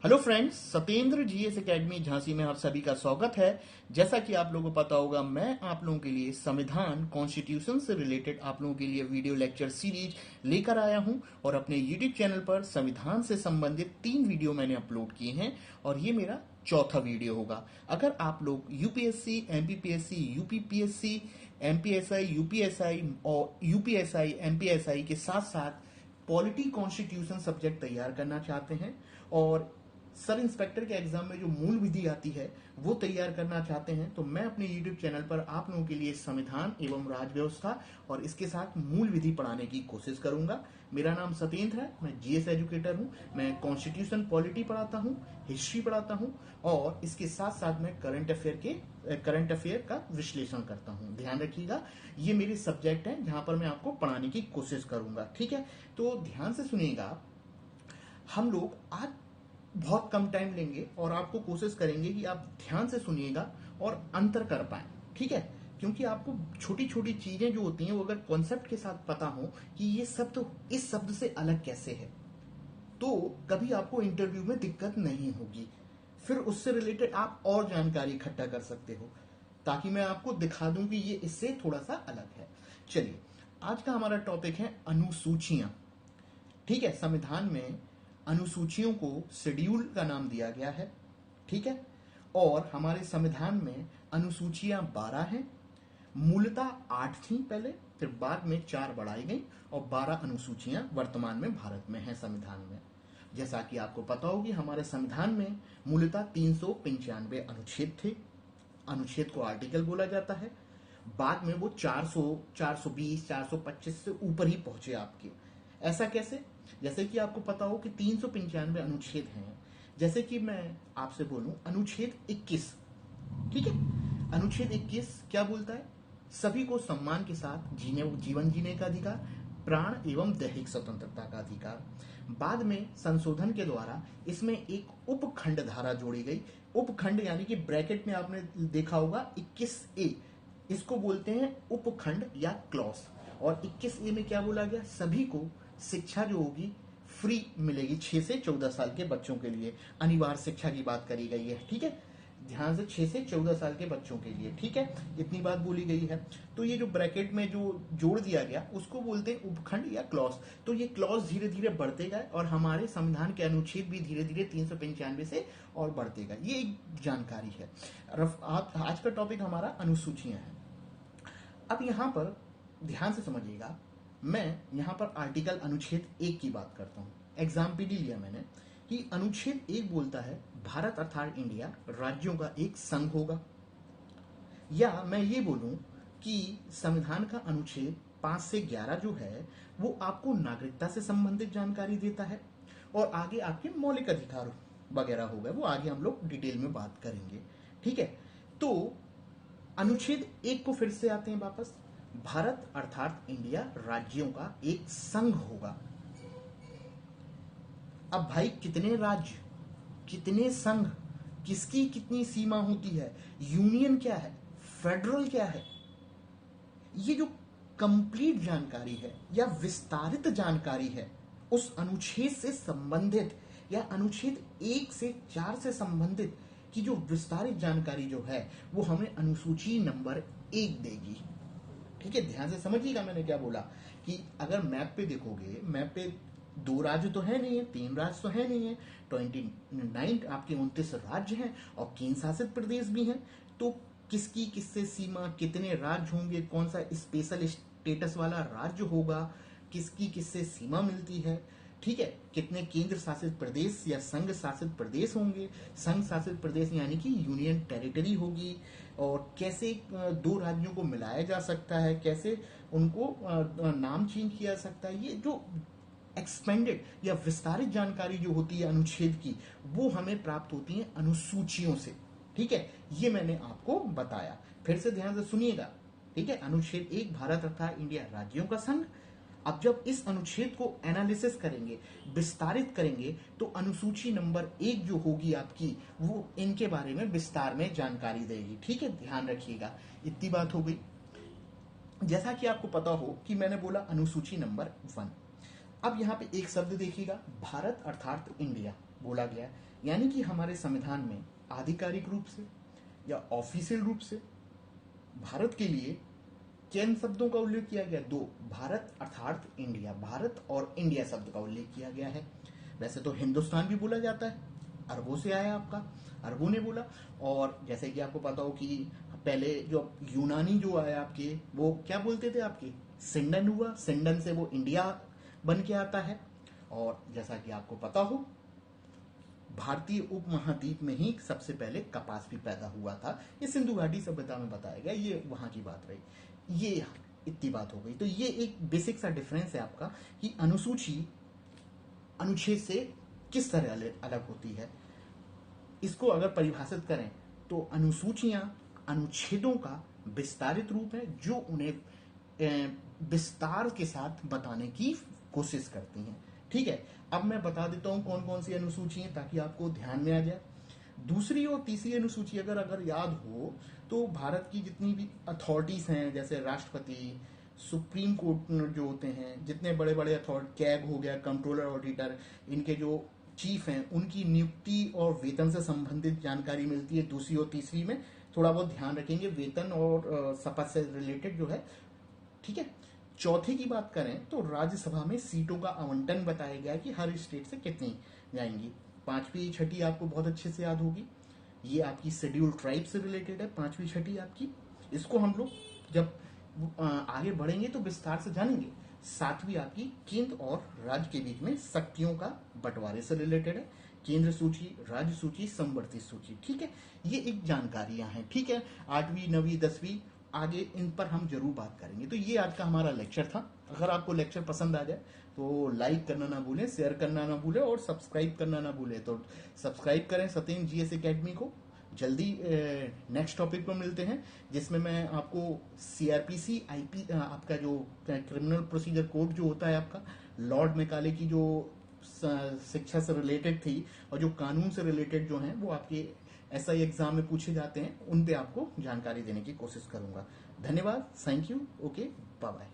Hello friends, Satyendra GS academy Jhansi में आप सभी का स्वागत है। जैसा कि आप लोगों को पता होगा, मैं आप लोगों के लिए संविधान कॉन्स्टिट्यूशन से रिलेटेड आप लोगों के लिए वीडियो लेक्चर सीरीज लेकर आया हूं और अपने यूट्यूब चैनल पर संविधान से संबंधित 3 वीडियो मैंने अपलोड किए हैं और ये मेरा चौथा वीडियो होगा। अगर आप लोग UPSC, MPPSC, UPPSC, MPSI, UPSI और यूपीएसआई, एमपीएसआई के साथ साथ पॉलिटी कॉन्स्टिट्यूशन सब्जेक्ट तैयार करना चाहते हैं और सब इंस्पेक्टर के एग्जाम में जो मूल विधि आती है वो तैयार करना चाहते हैं, तो मैं अपने यूट्यूब चैनल पर आप लोगों के लिए संविधान एवं राज व्यवस्था और इसके साथ मूल विधि पढ़ाने की कोशिश करूंगा। मेरा नाम सत्येंद्र है, मैं जीएस एजुकेटर हूं। मैं कॉन्स्टिट्यूशन पॉलिटी पढ़ाता हूं, हिस्ट्री पढ़ाता हूं और इसके साथ साथ मैं करंट अफेयर का विश्लेषण करता हूं। ध्यान रखिएगा, ये मेरे सब्जेक्ट हैं जहां पर मैं आपको पढ़ाने की कोशिश करूंगा। ठीक है, तो ध्यान से सुनिएगा। हम लोग आज बहुत कम टाइम लेंगे और आपको कोशिश करेंगे कि आप ध्यान से सुनिएगा और अंतर कर पाए। ठीक है, क्योंकि आपको छोटी छोटी चीजें जो होती हैं वो अगर कॉन्सेप्ट के साथ पता हो कि ये शब्द इस शब्द से अलग कैसे है, तो कभी आपको इंटरव्यू में दिक्कत नहीं होगी। फिर उससे रिलेटेड आप और जानकारी इकट्ठा कर सकते हो ताकि मैं आपको दिखा दूं कि ये इससे थोड़ा सा अलग है। चलिए, आज का हमारा टॉपिक है अनुसूचियां। ठीक है, संविधान में अनुसूचियों को शेड्यूल का नाम दिया गया है। ठीक है, और हमारे संविधान में अनुसूचियां 12 हैं। मूलतः 8 थी पहले, फिर बाद में 4 बढ़ाई गई और 12 अनुसूचियां वर्तमान में भारत में हैं संविधान में। जैसा कि आपको पता होगी, हमारे संविधान में मूलतः 395 अनुच्छेद थे। अनुच्छेद को आर्टिकल बोला जाता है। बाद में वो 400, 420, 425 से ऊपर ही पहुंचे आपके। ऐसा कैसे? जैसे कि आपको पता हो कि 395 अनुच्छेद हैं। जैसे कि मैं आपसे बोलूं अनुच्छेद 21। ठीक है, अनुच्छेद 21 क्या बोलता है? सभी को सम्मान के साथ जीवन जीने का अधिकार, प्राण एवं दैहिक स्वतंत्रता का अधिकार। बाद में संशोधन के द्वारा इसमें एक उपखंड धारा जोड़ी गई। उपखंड यानी कि ब्रैकेट में आपने देखा होगा 21A, इसको बोलते हैं उपखंड या क्लॉज। और 21A में क्या बोला गया? सभी को शिक्षा जो होगी फ्री मिलेगी 6 से 14 साल के बच्चों के लिए। अनिवार्य शिक्षा की बात करी गई है। ठीक है, ध्यान से, 6 से 14 साल के बच्चों के लिए। ठीक है, इतनी बात बोली गई है। तो ये जो ब्रैकेट में जो जोड़ दिया गया उसको बोलते हैं उपखंड या क्लॉज। तो ये क्लॉज धीरे धीरे बढ़ते गए और हमारे संविधान के अनुच्छेद भी धीरे धीरे 395 से और बढ़ते गए। ये एक जानकारी है। आज का टॉपिक हमारा अनुसूचियां है। अब यहां पर ध्यान से समझिएगा, मैं यहां पर आर्टिकल अनुच्छेद 1 की बात करता हूं। एग्जाम भी लिया मैंने कि अनुच्छेद 1 बोलता है भारत अर्थात इंडिया राज्यों का एक संघ होगा। या मैं ये बोलूं कि संविधान का अनुच्छेद 5 से 11 जो है वो आपको नागरिकता से संबंधित जानकारी देता है और आगे आपके मौलिक अधिकार वगैरह हो गए, वो आगे हम लोग डिटेल में बात करेंगे। ठीक है, तो अनुच्छेद 1 को फिर से आते हैं वापस। भारत अर्थात इंडिया राज्यों का एक संघ होगा। अब भाई, कितने राज्य, कितने संघ, किसकी कितनी सीमा होती है, यूनियन क्या है, फेडरल क्या है, ये जो कंप्लीट जानकारी है या विस्तारित जानकारी है उस अनुच्छेद से संबंधित या अनुच्छेद 1 से 4 से संबंधित की जो विस्तारित जानकारी जो है वो हमें अनुसूची नंबर 1 देगी। ठीक है, ध्यान से समझिएगा मैंने क्या बोला कि अगर मैप पे देखोगे, मैप पे 2 राज्य तो है नहीं है, 3 राज्य तो है नहीं है, 29 आपके 29 राज्य हैं और केंद्र शासित प्रदेश भी हैं। तो किसकी किससे सीमा, कितने राज्य होंगे, कौन सा स्पेशल स्टेटस वाला राज्य होगा, किसकी किससे सीमा मिलती है। ठीक है, कितने केंद्र शासित प्रदेश या संघ शासित प्रदेश होंगे, संघ शासित प्रदेश यानी कि यूनियन टेरिटरी होगी, और कैसे 2 राज्यों को मिलाया जा सकता है, कैसे उनको नाम चेंज किया जा सकता है। ये जो एक्सपेंडेड या विस्तारित जानकारी जो होती है अनुच्छेद की, वो हमें प्राप्त होती है अनुसूचियों से। ठीक है, ये मैंने आपको बताया। फिर से ध्यान से सुनिएगा। ठीक है, अनुच्छेद 1 भारत तथा इंडिया राज्यों का संघ। अब जब इस अनुच्छेद को एनालिसिस करेंगे, विस्तारित करेंगे, तो अनुसूची नंबर 1 जो होगी आपकी, वो इनके बारे में विस्तार में जानकारी देगी। ठीक है, ध्यान रखिएगा। इतनी बात हो गई। जैसा कि आपको पता हो कि मैंने बोला अनुसूची नंबर 1। अब यहाँ पे एक शब्द देखिएगा, भारत अर्थात इंडिया बोला गया, यानी कि हमारे संविधान में आधिकारिक रूप से या ऑफिशियल रूप से भारत के लिए किन शब्दों का उल्लेख किया गया? दो, भारत अर्थात इंडिया, भारत और इंडिया शब्द का उल्लेख किया गया है। वैसे तो हिंदुस्तान भी बोला जाता है, अरबों से आया आपका, अरबों ने बोला। और जैसे कि आपको पता हो कि पहले जो यूनानी जो आया आपके, वो क्या बोलते थे आपके? सिंडन हुआ, सिंडन से वो इंडिया बन के आता है। और जैसा कि आपको पता हो, भारतीय उपमहाद्वीप में ही सबसे पहले कपास भी पैदा हुआ था। ये सिंधु घाटी सभ्यता में बताया गया, ये वहां की बात रही। ये इतनी बात हो गई। तो ये एक बेसिक सा डिफरेंस है आपका कि अनुसूची अनुच्छेद से किस तरह अलग होती है। इसको अगर परिभाषित करें तो अनुसूचियां अनुच्छेदों का विस्तारित रूप है जो उन्हें विस्तार के साथ बताने की कोशिश करती हैं। ठीक है, अब मैं बता देता हूं कौन कौन सी अनुसूची हैं ताकि आपको ध्यान में आ जाए। दूसरी और तीसरी अनुसूची अगर याद हो तो भारत की जितनी भी अथॉरिटीज हैं, जैसे राष्ट्रपति, सुप्रीम कोर्ट जो होते हैं, जितने बड़े बड़े अथॉरिटी, कैग हो गया, कंट्रोलर, ऑडिटर, इनके जो चीफ हैं, उनकी नियुक्ति और वेतन से संबंधित जानकारी मिलती है दूसरी और तीसरी में। थोड़ा बहुत ध्यान रखेंगे, वेतन और शपथ से रिलेटेड जो है। ठीक है, चौथे की बात करें तो राज्यसभा में सीटों का आवंटन बताया गया है कि हर स्टेट से कितनी जाएंगी। पांचवी छठी आपको बहुत अच्छे से याद होगी, ये आपकी शेड्यूल ट्राइब से रिलेटेड है, पांचवी छठी आपकी। इसको हम लोग जब आगे बढ़ेंगे तो विस्तार से जानेंगे। सातवीं आपकी केंद्र और राज्य के बीच में शक्तियों का बंटवारे से रिलेटेड है, केंद्र सूची, राज्य सूची, संवर्धित सूची। ठीक है, ये एक जानकारियां हैं। ठीक है, आठवीं, नवीं, 10वीं, आगे इन पर हम जरूर बात करेंगे। तो ये आज का हमारा लेक्चर था। अगर आपको लेक्चर पसंद आ जाए तो लाइक करना ना भूलें, शेयर करना ना भूलें और सब्सक्राइब करना ना भूलें। तो सब्सक्राइब करें सत्येंद्र जीएस एकेडमी को। जल्दी नेक्स्ट टॉपिक पर मिलते हैं जिसमें मैं आपको सीआरपीसी आईपी आपका जो क्रिमिनल प्रोसीजर कोड जो होता है आपका, लॉर्ड मैकाले की जो शिक्षा से रिलेटेड थी और जो कानून से रिलेटेड जो हैं वो आपके एसआई एग्जाम में पूछे जाते हैं, उन पे आपको जानकारी देने की कोशिश करूंगा। धन्यवाद, thank you, okay, bye bye.